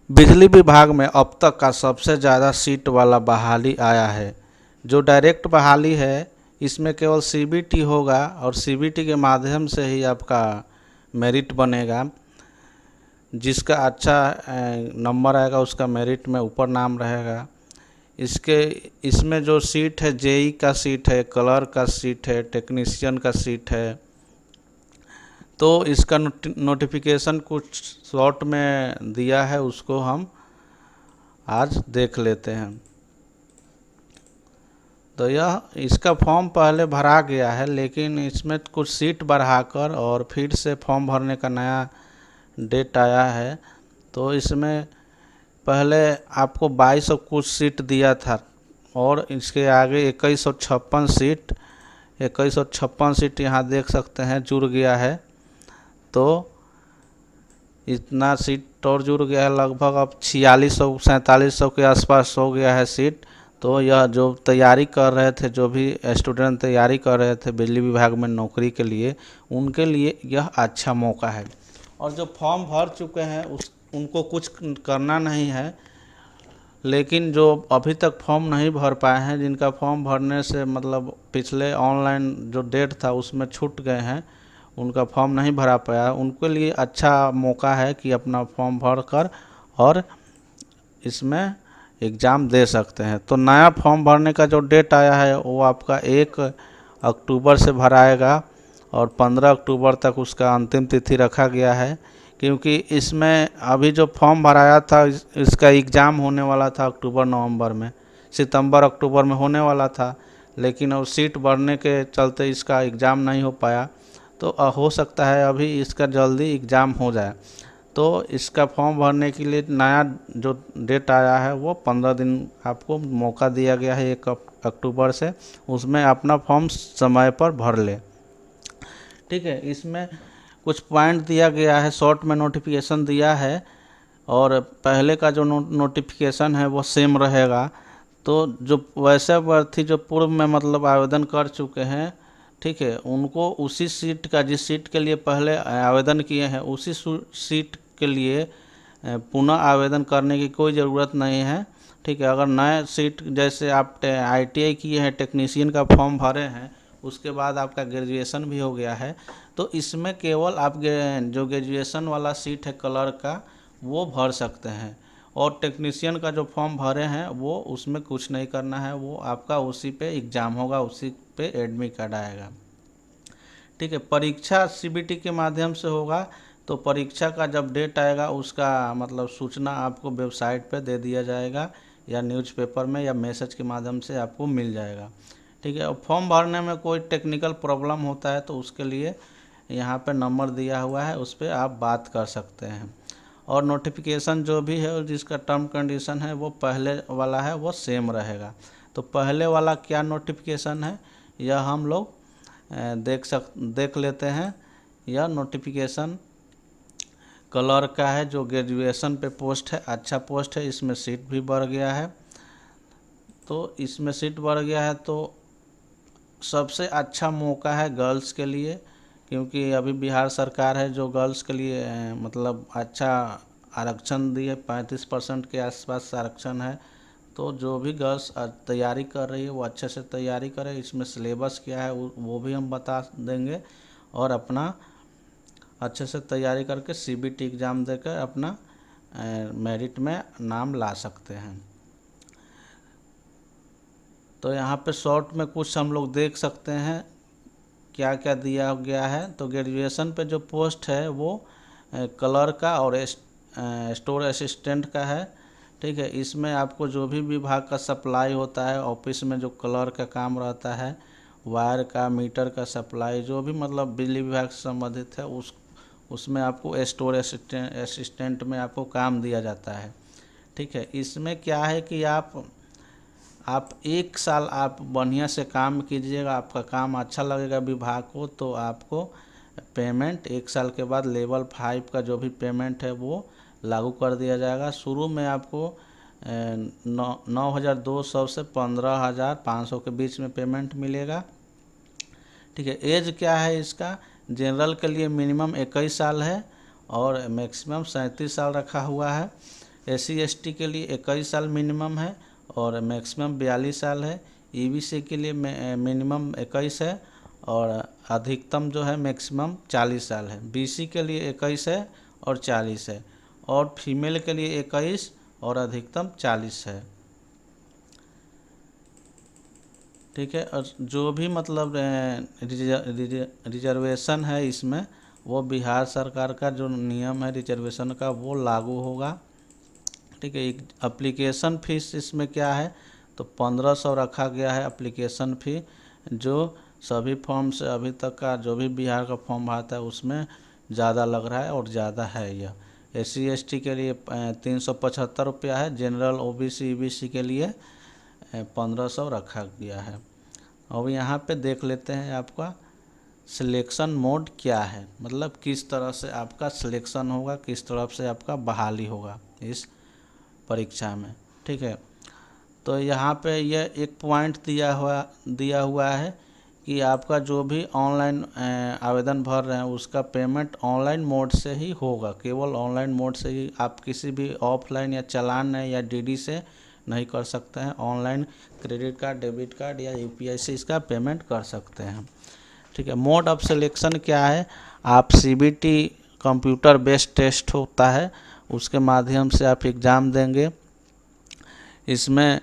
बिजली विभाग में अब तक का सबसे ज़्यादा सीट वाला बहाली आया है। जो डायरेक्ट बहाली है इसमें केवल सीबीटी होगा और सीबीटी के माध्यम से ही आपका मेरिट बनेगा। जिसका अच्छा नंबर आएगा उसका मेरिट में ऊपर नाम रहेगा। इसमें जो सीट है जेई का सीट है, क्लर्क का सीट है, टेक्नीशियन का सीट है। तो इसका नोटिफिकेशन कुछ शॉर्ट में दिया है, उसको हम आज देख लेते हैं। तो यह इसका फॉर्म पहले भरा गया है, लेकिन इसमें कुछ सीट बढ़ाकर और फिर से फॉर्म भरने का नया डेट आया है। तो इसमें पहले आपको 2200 कुछ सीट दिया था और इसके आगे 2156 सीट यहाँ देख सकते हैं जुड़ गया है। तो इतना सीट और जुड़ गया है, लगभग अब 4600 के आसपास हो गया है सीट। तो यह जो तैयारी कर रहे थे, जो भी स्टूडेंट तैयारी कर रहे थे बिजली विभाग में नौकरी के लिए, उनके लिए यह अच्छा मौका है। और जो फॉर्म भर चुके हैं उनको कुछ करना नहीं है, लेकिन जो अभी तक फॉर्म नहीं भर पाए हैं, जिनका फॉर्म भरने से मतलब पिछले ऑनलाइन जो डेट था उसमें छूट गए हैं, उनका फॉर्म नहीं भरा पाया, उनके लिए अच्छा मौका है कि अपना फॉर्म भर कर और इसमें एग्ज़ाम दे सकते हैं। तो नया फॉर्म भरने का जो डेट आया है वो आपका 1 अक्टूबर से भराएगा और 15 अक्टूबर तक उसका अंतिम तिथि रखा गया है। क्योंकि इसमें अभी जो फॉर्म भराया था इसका एग्ज़ाम होने वाला था अक्टूबर नवंबर में, सितंबर अक्टूबर में होने वाला था, लेकिन अब सीट बढ़ने के चलते इसका एग्ज़ाम नहीं हो पाया। तो हो सकता है अभी इसका जल्दी एग्ज़ाम हो जाए। तो इसका फॉर्म भरने के लिए नया जो डेट आया है वो 15 दिन आपको मौका दिया गया है 1 अक्टूबर से, उसमें अपना फॉर्म समय पर भर ले। ठीक है, इसमें कुछ पॉइंट दिया गया है, शॉर्ट में नोटिफिकेशन दिया है और पहले का जो नोटिफिकेशन है वो सेम रहेगा। तो जो वैसे अभ्यर्थी जो पूर्व में मतलब आवेदन कर चुके हैं, ठीक है, उनको उसी सीट का, जिस सीट के लिए पहले आवेदन किए हैं उसी सीट के लिए पुनः आवेदन करने की कोई ज़रूरत नहीं है। ठीक है, अगर नए सीट जैसे आप ITI किए हैं, टेक्नीशियन का फॉर्म भरे हैं, उसके बाद आपका ग्रेजुएशन भी हो गया है, तो इसमें केवल आप जो ग्रेजुएशन वाला सीट है क्लर्क का वो भर सकते हैं। और टेक्नीशियन का जो फॉर्म भरे हैं वो उसमें कुछ नहीं करना है, वो आपका उसी पे एग्ज़ाम होगा, उसी पे एडमिट कार्ड आएगा। ठीक है, परीक्षा CBT के माध्यम से होगा। तो परीक्षा का जब डेट आएगा उसका मतलब सूचना आपको वेबसाइट पे दे दिया जाएगा या न्यूज़पेपर में या मैसेज के माध्यम से आपको मिल जाएगा। ठीक है, और फॉर्म भरने में कोई टेक्निकल प्रॉब्लम होता है तो उसके लिए यहाँ पे नंबर दिया हुआ है, उस पर आप बात कर सकते हैं। और नोटिफिकेशन जो भी है जिसका टर्म कंडीशन है वो पहले वाला है वो सेम रहेगा। तो पहले वाला क्या नोटिफिकेशन है यह हम लोग देख लेते हैं। यह नोटिफिकेशन क्लर्क का है, जो ग्रेजुएशन पे पोस्ट है, अच्छा पोस्ट है, इसमें सीट भी बढ़ गया है। तो इसमें सीट बढ़ गया है तो सबसे अच्छा मौका है गर्ल्स के लिए, क्योंकि अभी बिहार सरकार है जो गर्ल्स के लिए मतलब अच्छा आरक्षण दिए, 35% के आसपास आरक्षण है। तो जो भी गर्ल्स तैयारी कर रही है वो अच्छे से तैयारी करे। इसमें सिलेबस क्या है वो भी हम बता देंगे और अपना अच्छे से तैयारी करके CBT एग्ज़ाम देकर अपना मेरिट में नाम ला सकते हैं। तो यहाँ पे शॉर्ट में कुछ हम लोग देख सकते हैं क्या क्या दिया गया है। तो ग्रेजुएशन पे जो पोस्ट है वो क्लर्क का और स्टोर असिस्टेंट का है। ठीक है, इसमें आपको जो भी विभाग का सप्लाई होता है, ऑफिस में जो क्लर्क का काम रहता है, वायर का, मीटर का सप्लाई, जो भी मतलब बिजली विभाग से संबंधित है उसमें आपको स्टोर असिस्टेंट में आपको काम दिया जाता है। ठीक है, इसमें क्या है कि आप 1 साल आप बढ़िया से काम कीजिएगा, आपका काम अच्छा लगेगा विभाग को, तो आपको पेमेंट 1 साल के बाद लेवल 5 का जो भी पेमेंट है वो लागू कर दिया जाएगा। शुरू में आपको 9,200 से 15,500 के बीच में पेमेंट मिलेगा। ठीक है, एज क्या है इसका, जनरल के लिए मिनिमम 21 साल है और मैक्सिमम 37 साल रखा हुआ है। SC/ST के लिए 21 साल मिनिमम है और मैक्सिमम 42 साल है। EBC के लिए मिनिमम 21 है और अधिकतम जो है मैक्सिमम 40 साल है। BC के लिए 21 है और 40 है और फीमेल के लिए 21 और अधिकतम 40 है। ठीक है। और जो भी मतलब रिजर्वेशन है इसमें, वो बिहार सरकार का जो नियम है रिजर्वेशन का वो लागू होगा। ठीक है। एक एप्लीकेशन फ़ीस इसमें क्या है तो 1500 रखा गया है एप्लीकेशन फ़ी, जो सभी फॉर्म से अभी तक का जो भी बिहार का फॉर्म आता है उसमें ज़्यादा लग रहा है और ज़्यादा है। यह SC/ST के लिए 375 रुपया है, जनरल OBC EBC के लिए 1500 रखा गया है। अब यहाँ पे देख लेते हैं आपका सिलेक्शन मोड क्या है, मतलब किस तरह से आपका सिलेक्शन होगा, किस तरह से आपका बहाली होगा इस परीक्षा में। ठीक है। तो यहाँ पे यह एक पॉइंट दिया हुआ है कि आपका जो भी ऑनलाइन आवेदन भर रहे हैं उसका पेमेंट ऑनलाइन मोड से ही होगा, केवल ऑनलाइन मोड से ही। आप किसी भी ऑफलाइन या चालान या DD से नहीं कर सकते हैं। Online credit card, debit card या UPI से इसका पेमेंट कर सकते हैं। ठीक है। मोड ऑफ सिलेक्शन क्या है, आप CBT कंप्यूटर बेस्ड टेस्ट होता है, उसके माध्यम से आप एग्ज़ाम देंगे। इसमें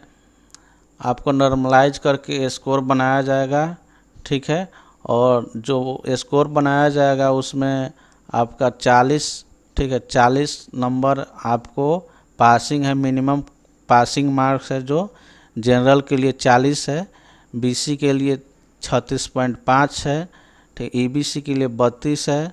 आपको नॉर्मलाइज करके स्कोर बनाया जाएगा। ठीक है। और जो स्कोर बनाया जाएगा उसमें आपका 40, ठीक है, 40 नंबर आपको पासिंग है, मिनिमम पासिंग मार्क्स है, जो जनरल के लिए 40 है, BC के लिए 36.5 है, ठीक, EBC के लिए 32 है,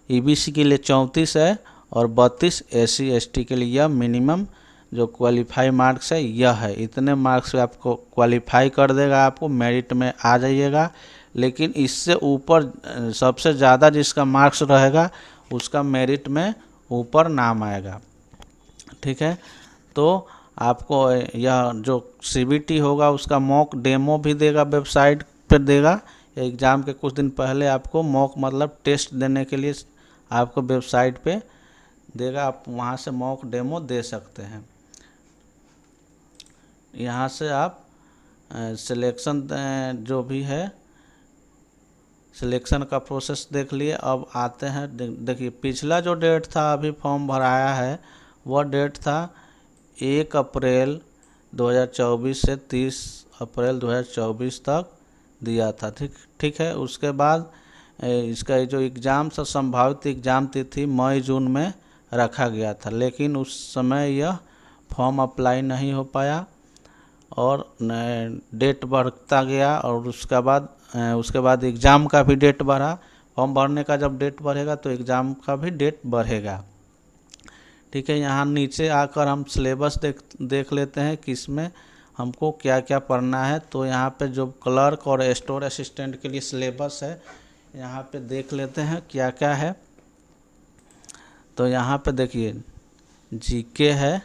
EBC के लिए 34 है और 32 SC/ST के लिए यह मिनिमम जो क्वालिफाई मार्क्स है यह है। इतने मार्क्स से आपको क्वालिफाई कर देगा, आपको मेरिट में आ जाइएगा। लेकिन इससे ऊपर सबसे ज़्यादा जिसका मार्क्स रहेगा उसका मेरिट में ऊपर नाम आएगा। ठीक है। तो आपको यह जो CBT होगा उसका मॉक डेमो भी देगा, वेबसाइट पर देगा। एग्ज़ाम के कुछ दिन पहले आपको मॉक मतलब टेस्ट देने के लिए आपको वेबसाइट पे देगा, आप वहाँ से मॉक डेमो दे सकते हैं। यहाँ से आप सिलेक्शन जो भी है सिलेक्शन का प्रोसेस देख लिए। अब आते हैं, देखिए पिछला जो डेट था अभी फॉर्म भराया है वह डेट था 1 अप्रैल 2024 से 30 अप्रैल 2024 तक दिया था। ठीक है। उसके बाद इसका जो एग्ज़ाम था, संभावित एग्ज़ाम तिथि मई जून में रखा गया था, लेकिन उस समय यह फॉर्म अप्लाई नहीं हो पाया और डेट बढ़ता गया और उसके बाद एग्ज़ाम का भी डेट बढ़ा। फॉर्म भरने का जब डेट बढ़ेगा तो एग्ज़ाम का भी डेट बढ़ेगा। ठीक है। यहाँ नीचे आकर हम सिलेबस देख लेते हैं कि इसमें हमको क्या क्या पढ़ना है। तो यहाँ पे जो क्लर्क और स्टोर असिस्टेंट के लिए सिलेबस है, यहाँ पे देख लेते हैं क्या क्या है। तो यहाँ पे देखिए GK है,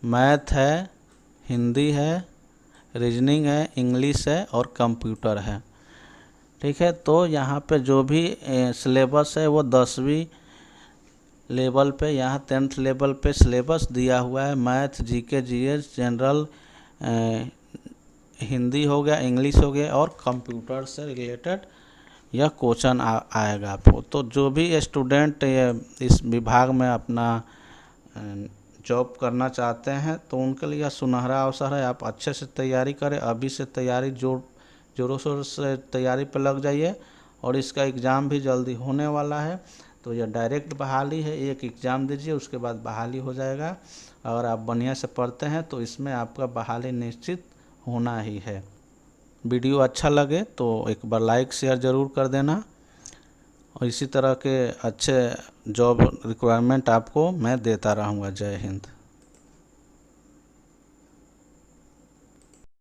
मैथ है, हिंदी है, रीजनिंग है, इंग्लिश है और कंप्यूटर है। ठीक है। तो यहाँ पे जो भी सिलेबस है वो 10वीं लेवल पे, यहाँ 10th लेवल पे सिलेबस दिया हुआ है। Math, GK, GS, general, Hindi हो गया, इंग्लिश हो गया और कंप्यूटर से रिलेटेड यह क्वेश्चन आएगा आपको। तो जो भी स्टूडेंट इस विभाग में अपना जॉब करना चाहते हैं तो उनके लिए सुनहरा अवसर है। आप अच्छे से तैयारी करें, अभी से तैयारी जोरों शोरों से तैयारी पर लग जाइए और इसका एग्ज़ाम भी जल्दी होने वाला है। तो यह डायरेक्ट बहाली है, एक एग्ज़ाम दीजिए उसके बाद बहाली हो जाएगा। अगर आप बढ़िया से पढ़ते हैं तो इसमें आपका बहाली निश्चित होना ही है। वीडियो अच्छा लगे तो एक बार लाइक शेयर ज़रूर कर देना और इसी तरह के अच्छे जॉब रिक्वायरमेंट आपको मैं देता रहूँगा। जय हिंद।